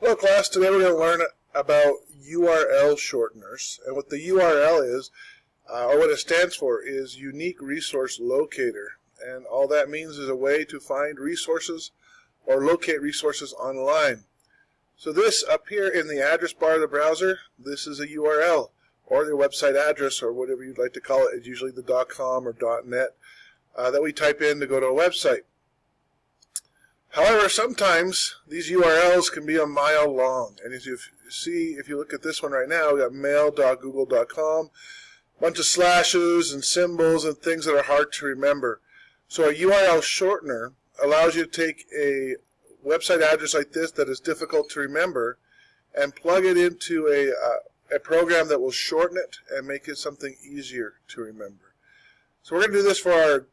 Hello class, today we're going to learn about URL shorteners. And what the URL is, or what it stands for, is Unique Resource Locator. And all that means is a way to find resources or locate resources online. So this up here in the address bar of the browser, this is a URL, or their website address, or whatever you'd like to call it. It's usually the .com or .net that we type in to go to a website. However, sometimes these URLs can be a mile long. And as you see, if you look at this one right now, we got mail.google.com, a bunch of slashes and symbols and things that are hard to remember. So a URL shortener allows you to take a website address like this that is difficult to remember and plug it into a program that will shorten it and make it something easier to remember. So we're going to do this for our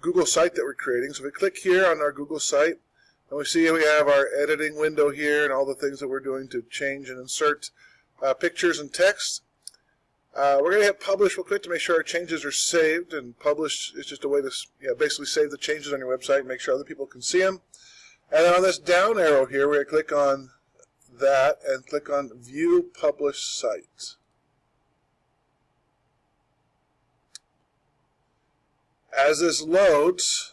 Google site that we're creating. So if we click here on our Google site, and we see we have our editing window here and all the things that we're doing to change and insert pictures and text. We're going to hit publish real quick to make sure our changes are saved. And publish is just a way to basically save the changes on your website and make sure other people can see them. And then on this down arrow here, we're going to click on that and click on View Published Site. As this loads,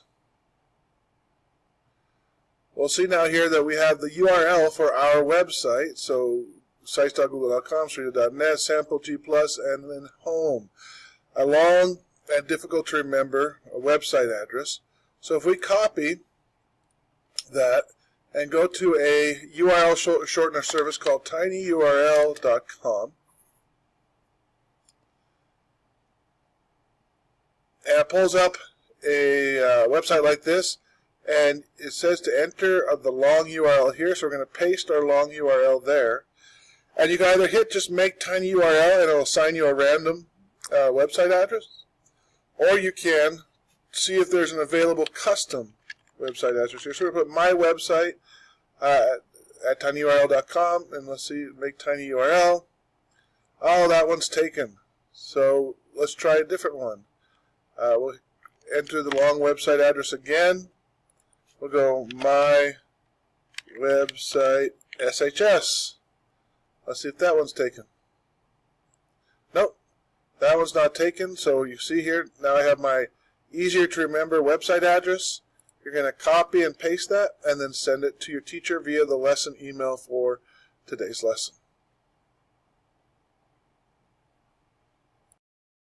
we'll see now here that we have the URL for our website. So sites.google.com, studio.net, sample G+, and then home. A long and difficult to remember website address. So if we copy that and go to a URL shortener service called tinyurl.com, and it pulls up a website like this. And it says to enter the long URL here, so we're going to paste our long URL there. And you can either hit just make tiny URL and it will assign you a random website address, or you can see if there's an available custom website address here. So we're going to put my website at tinyurl.com, and let's see, make tiny URL. Oh, that one's taken. So let's try a different one. We'll enter the long website address again. We'll go my website SHS. Let's see if that one's taken. Nope, that one's not taken. So you see here, now I have my easier to remember website address. You're going to copy and paste that and then send it to your teacher via the lesson email for today's lesson.